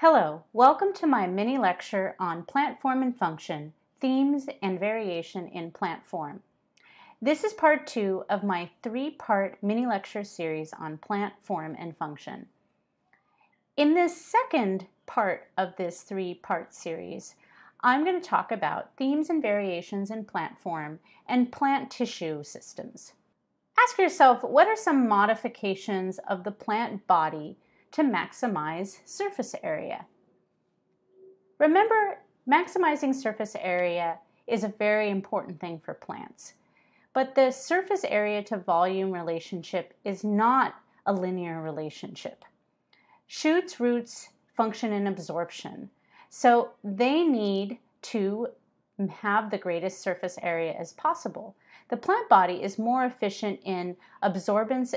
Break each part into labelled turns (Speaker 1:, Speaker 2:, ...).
Speaker 1: Hello, welcome to my mini lecture on plant form and function, themes and variation in plant form. This is part 2 of my 3-part mini lecture series on plant form and function. In this second part of this 3-part series, I'm going to talk about themes and variations in plant form and plant tissue systems. Ask yourself, what are some modifications of the plant body to maximize surface area? Remember, maximizing surface area is a very important thing for plants, but the surface area to volume relationship is not a linear relationship. Shoots, roots function in absorption, so they need to have the greatest surface area as possible. The plant body is more efficient in absorbance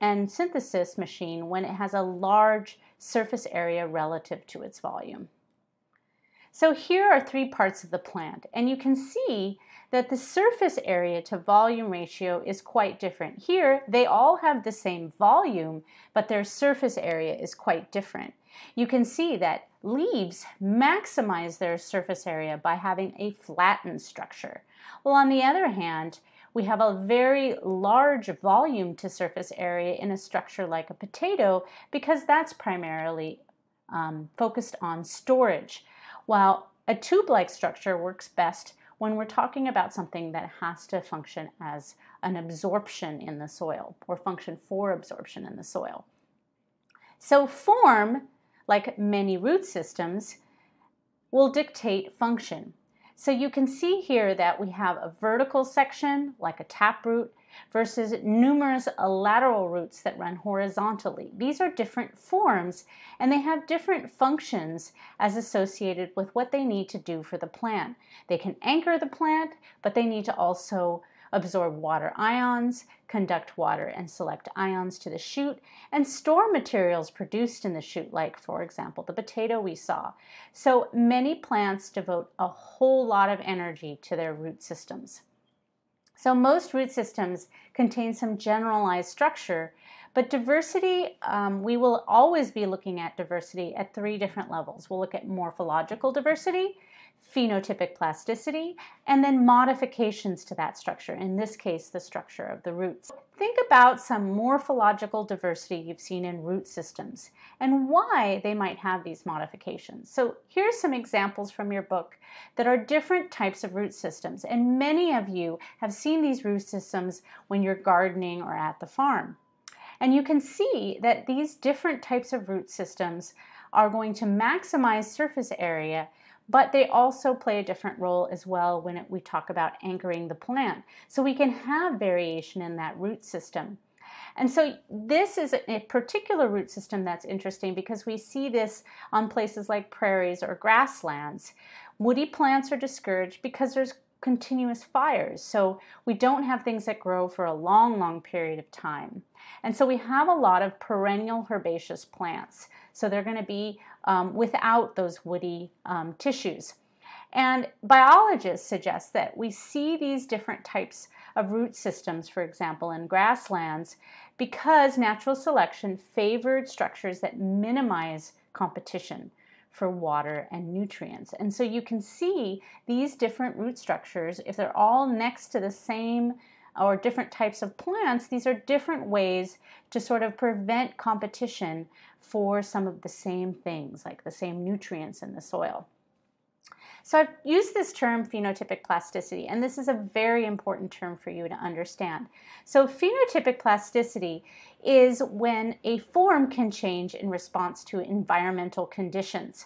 Speaker 1: and synthesis machine when it has a large surface area relative to its volume. So here are 3 parts of the plant, and you can see that the surface area to volume ratio is quite different. Here, they all have the same volume, but their surface area is quite different. You can see that leaves maximize their surface area by having a flattened structure. Well, on the other hand, we have a very large volume to surface area in a structure like a potato because that's primarily focused on storage, while a tube-like structure works best when we're talking about something that has to function as an absorption in the soil or function for absorption in the soil. So form, like many root systems, will dictate function. So you can see here that we have a vertical section, like a taproot, versus numerous lateral roots that run horizontally. These are different forms, and they have different functions as associated with what they need to do for the plant. They can anchor the plant, but they need to also absorb water ions, conduct water and select ions to the shoot, and store materials produced in the shoot, like, for example, the potato we saw. So many plants devote a whole lot of energy to their root systems. So most root systems contain some generalized structure, but diversity, we will always be looking at diversity at 3 different levels. We'll look at morphological diversity, phenotypic plasticity, and then modifications to that structure, in this case, the structure of the roots. Think about some morphological diversity you've seen in root systems and why they might have these modifications. So here's some examples from your book that are different types of root systems, and many of you have seen these root systems when you're gardening or at the farm. And you can see that these different types of root systems are going to maximize surface area, but they also play a different role as well when we talk about anchoring the plant. So we can have variation in that root system. And so this is a particular root system that's interesting because we see this on places like prairies or grasslands. Woody plants are discouraged because there's continuous fires. So we don't have things that grow for a long period of time. And so we have a lot of perennial herbaceous plants. So they're going to be without those woody tissues. And biologists suggest that we see these different types of root systems, for example, in grasslands, because natural selection favored structures that minimize competition for water and nutrients. And so you can see these different root structures, if they're all next to the same or different types of plants, these are different ways to sort of prevent competition for some of the same things, like the same nutrients in the soil. So I've used this term phenotypic plasticity, and this is a very important term for you to understand. So phenotypic plasticity is when a form can change in response to environmental conditions.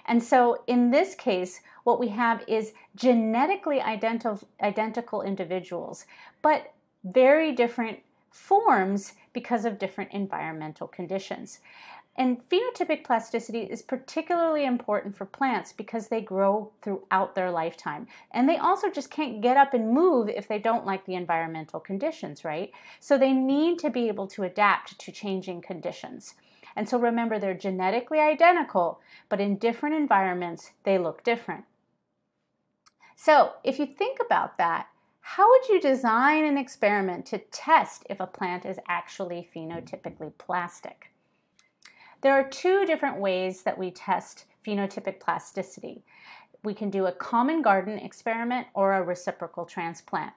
Speaker 1: And so in this case, what we have is genetically identical individuals, but very different forms because of different environmental conditions. And phenotypic plasticity is particularly important for plants because they grow throughout their lifetime. And they also just can't get up and move if they don't like the environmental conditions, right? So they need to be able to adapt to changing conditions. And so remember, they're genetically identical, but in different environments, they look different. So if you think about that, how would you design an experiment to test if a plant is actually phenotypically plastic? There are two different ways that we test phenotypic plasticity. We can do a common garden experiment or a reciprocal transplant.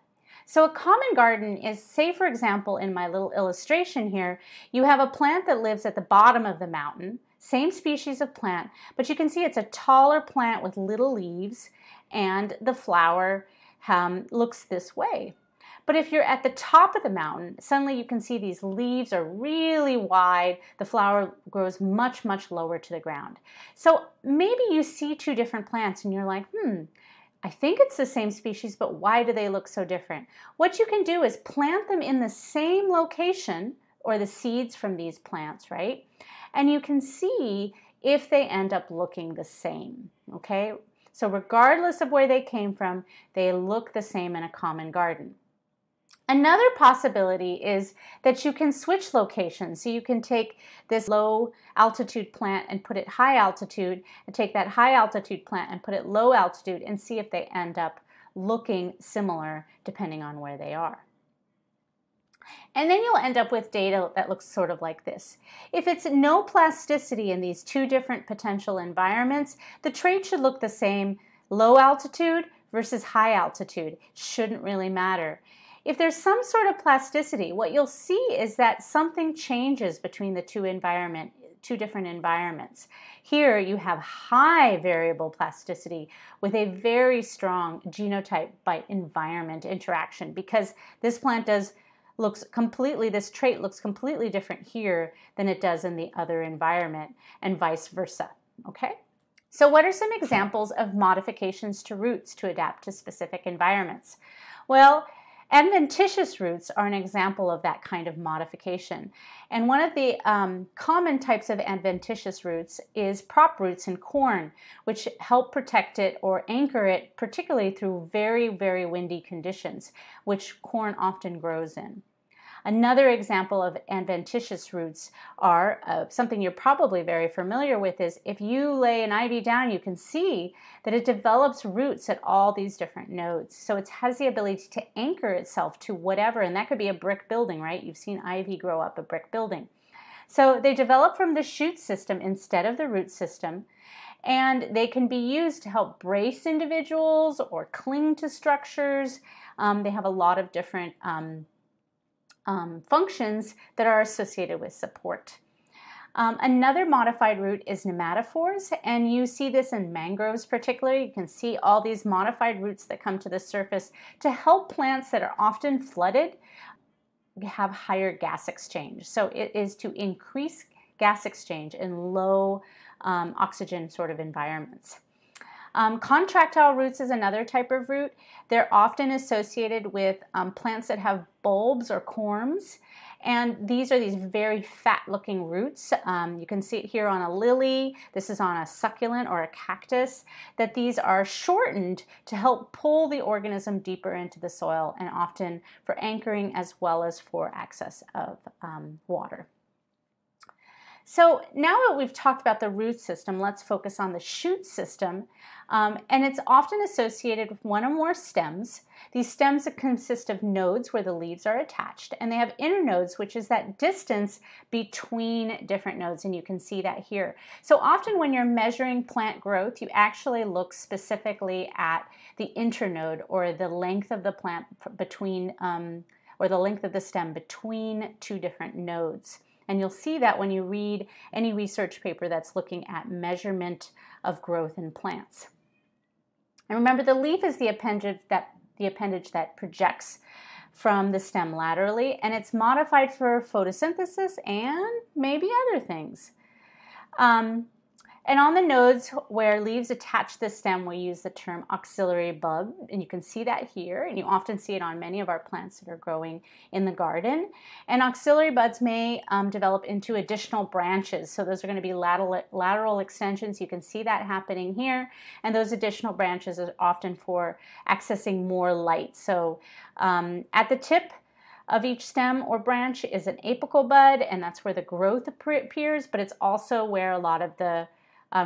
Speaker 1: So a common garden is, say for example, in my little illustration here, you have a plant that lives at the bottom of the mountain, same species of plant, but you can see it's a taller plant with little leaves, and the flower looks this way. But if you're at the top of the mountain, suddenly you can see these leaves are really wide. The flower grows much, much lower to the ground. So maybe you see two different plants and you're like, I think it's the same species, but why do they look so different? What you can do is plant them in the same location, or the seeds from these plants, right? And you can see if they end up looking the same, okay? So regardless of where they came from, they look the same in a common garden. Another possibility is that you can switch locations. So you can take this low altitude plant and put it high altitude, and take that high altitude plant and put it low altitude, and see if they end up looking similar depending on where they are. And then you'll end up with data that looks sort of like this. If it's no plasticity in these two different potential environments, the trait should look the same low altitude versus high altitude. Shouldn't really matter. If there's some sort of plasticity, what you'll see is that something changes between the two different environments. Here you have high variable plasticity with a very strong genotype by environment interaction, because this plant this trait looks completely different here than it does in the other environment, and vice versa, okay? So what are some examples of modifications to roots to adapt to specific environments? Well, adventitious roots are an example of that kind of modification. And one of the common types of adventitious roots is prop roots in corn, which help protect it or anchor it, particularly through very, very windy conditions, which corn often grows in. Another example of adventitious roots are something you're probably very familiar with is if you lay an ivy down, you can see that it develops roots at all these different nodes. So it has the ability to anchor itself to whatever, and that could be a brick building, right? You've seen ivy grow up a brick building. So they develop from the shoot system instead of the root system, and they can be used to help brace individuals or cling to structures. They have a lot of different functions that are associated with support. Another modified root is pneumatophores, and you see this in mangroves particularly. You can see all these modified roots that come to the surface to help plants that are often flooded have higher gas exchange. So it is to increase gas exchange in low oxygen sort of environments. Contractile roots is another type of root. They're often associated with plants that have bulbs or corms, and these are these very fat-looking roots. You can see it here on a lily. This is on a succulent or a cactus, that these are shortened to help pull the organism deeper into the soil, and often for anchoring as well as for access of water. So now that we've talked about the root system, let's focus on the shoot system. And it's often associated with one or more stems. These stems consist of nodes where the leaves are attached, and they have internodes, which is that distance between different nodes, and you can see that here. So often when you're measuring plant growth, you actually look specifically at the internode, or the length of the plant between, or the length of the stem between two different nodes. And you'll see that when you read any research paper that's looking at measurement of growth in plants. And remember, the leaf is the appendage that projects from the stem laterally, and it's modified for photosynthesis and maybe other things. And on the nodes where leaves attach the stem, we use the term auxiliary bud, and you can see that here, and you often see it on many of our plants that are growing in the garden. And auxiliary buds may develop into additional branches, so those are going to be lateral extensions. You can see that happening here, and those additional branches are often for accessing more light. So at the tip of each stem or branch is an apical bud, and that's where the growth appears, but it's also where a lot of the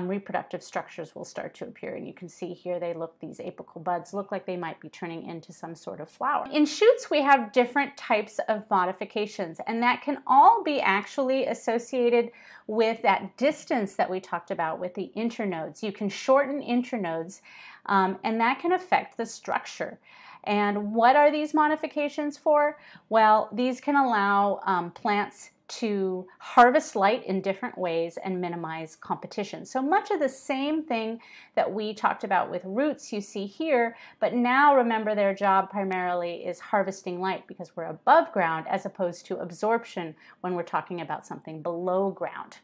Speaker 1: reproductive structures will start to appear. And you can see here these apical buds look like they might be turning into some sort of flower. In shoots, we have different types of modifications, and that can all be actually associated with that distance that we talked about with the internodes. You can shorten internodes, and that can affect the structure. And what are these modifications for? Well, these can allow plants to harvest light in different ways and minimize competition. So much of the same thing that we talked about with roots you see here, but now remember their job primarily is harvesting light because we're above ground as opposed to absorption when we're talking about something below ground.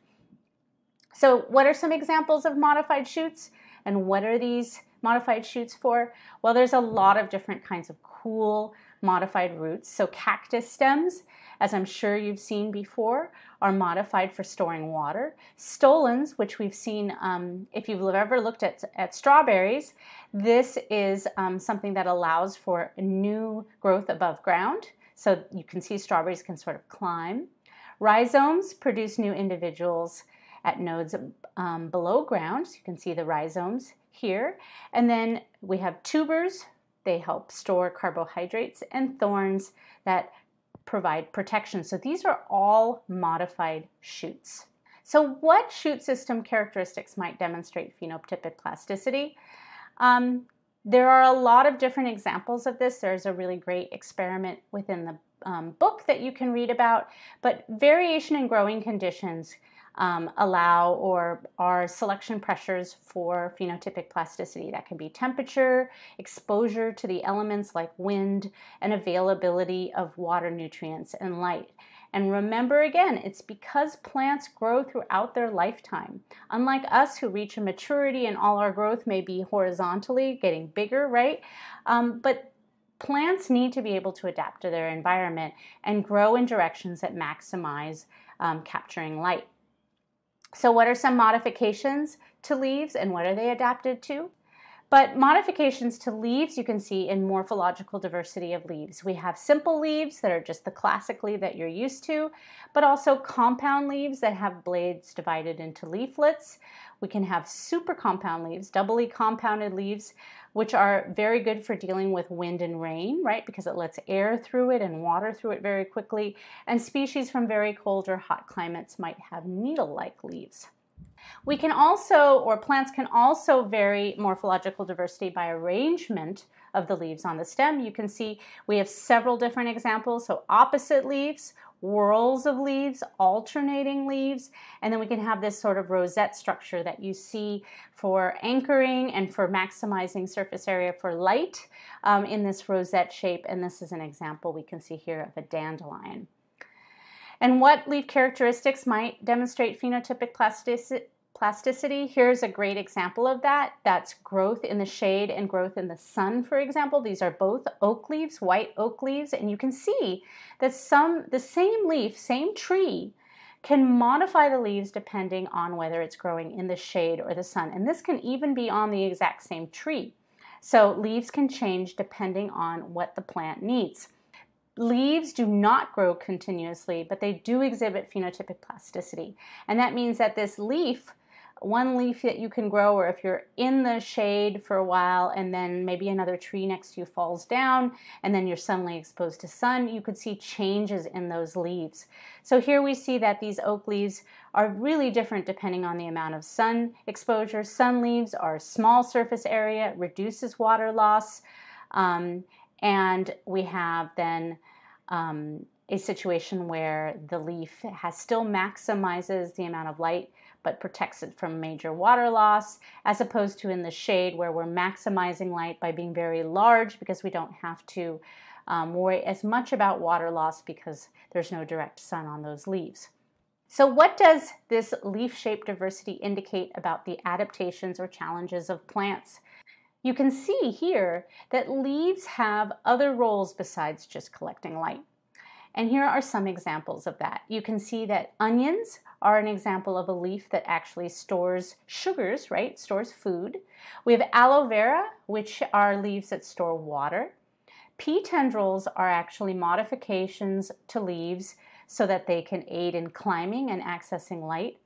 Speaker 1: So what are some examples of modified shoots, and what are these modified shoots for? Well, there's a lot of different kinds of cool modified roots. So cactus stems, as I'm sure you've seen before, are modified for storing water. Stolons, which we've seen if you've ever looked at strawberries, this is something that allows for new growth above ground. So you can see strawberries can sort of climb. Rhizomes produce new individuals at nodes below ground. So you can see the rhizomes here. And then we have tubers. They help store carbohydrates, and thorns that provide protection. So these are all modified shoots. So what shoot system characteristics might demonstrate phenotypic plasticity? There are a lot of different examples of this. There's a really great experiment within the book that you can read about, but variation in growing conditions allow or are selection pressures for phenotypic plasticity. That can be temperature, exposure to the elements like wind, and availability of water, nutrients, and light. And remember again, it's because plants grow throughout their lifetime. Unlike us who reach a maturity and all our growth may be horizontally getting bigger, right? But plants need to be able to adapt to their environment and grow in directions that maximize capturing light. So what are some modifications to leaves, and what are they adapted to? But modifications to leaves you can see in morphological diversity of leaves. We have simple leaves that are just the classic leaf that you're used to, but also compound leaves that have blades divided into leaflets. We can have super compound leaves, doubly compounded leaves, which are very good for dealing with wind and rain, right? Because it lets air through it and water through it very quickly. And species from very cold or hot climates might have needle-like leaves. We can also, or plants can also vary morphological diversity by arrangement of the leaves on the stem. You can see we have several different examples. So opposite leaves, whorls of leaves, alternating leaves, and then we can have this sort of rosette structure that you see for anchoring and for maximizing surface area for light in this rosette shape. And this is an example we can see here of a dandelion. And what leaf characteristics might demonstrate phenotypic plasticity? Here's a great example of that. That's growth in the shade and growth in the sun, for example. These are both oak leaves, white oak leaves, and you can see that the same leaf, same tree, can modify the leaves depending on whether it's growing in the shade or the sun. And this can even be on the exact same tree. So leaves can change depending on what the plant needs. Leaves do not grow continuously, but they do exhibit phenotypic plasticity. And that means that this leaf, one leaf that you can grow, or if you're in the shade for a while and then maybe another tree next to you falls down and then you're suddenly exposed to sun, you could see changes in those leaves. So here we see that these oak leaves are really different depending on the amount of sun exposure. Sun leaves are small surface area, reduces water loss, and we have then a situation where the leaf still maximizes the amount of light but protects it from major water loss, as opposed to in the shade where we're maximizing light by being very large because we don't have to worry as much about water loss because there's no direct sun on those leaves. So what does this leaf shape diversity indicate about the adaptations or challenges of plants? You can see here that leaves have other roles besides just collecting light. And here are some examples of that. You can see that onions are an example of a leaf that actually stores sugars, right? Stores food. We have aloe vera, which are leaves that store water. Pea tendrils are actually modifications to leaves so that they can aid in climbing and accessing light.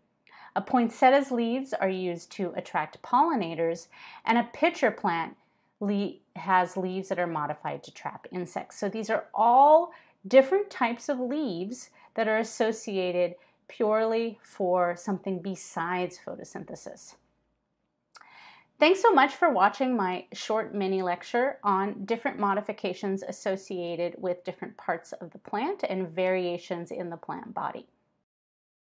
Speaker 1: A poinsettia's leaves are used to attract pollinators, and a pitcher plant has leaves that are modified to trap insects. So these are all different types of leaves that are associated purely for something besides photosynthesis. Thanks so much for watching my short mini lecture on different modifications associated with different parts of the plant and variations in the plant body.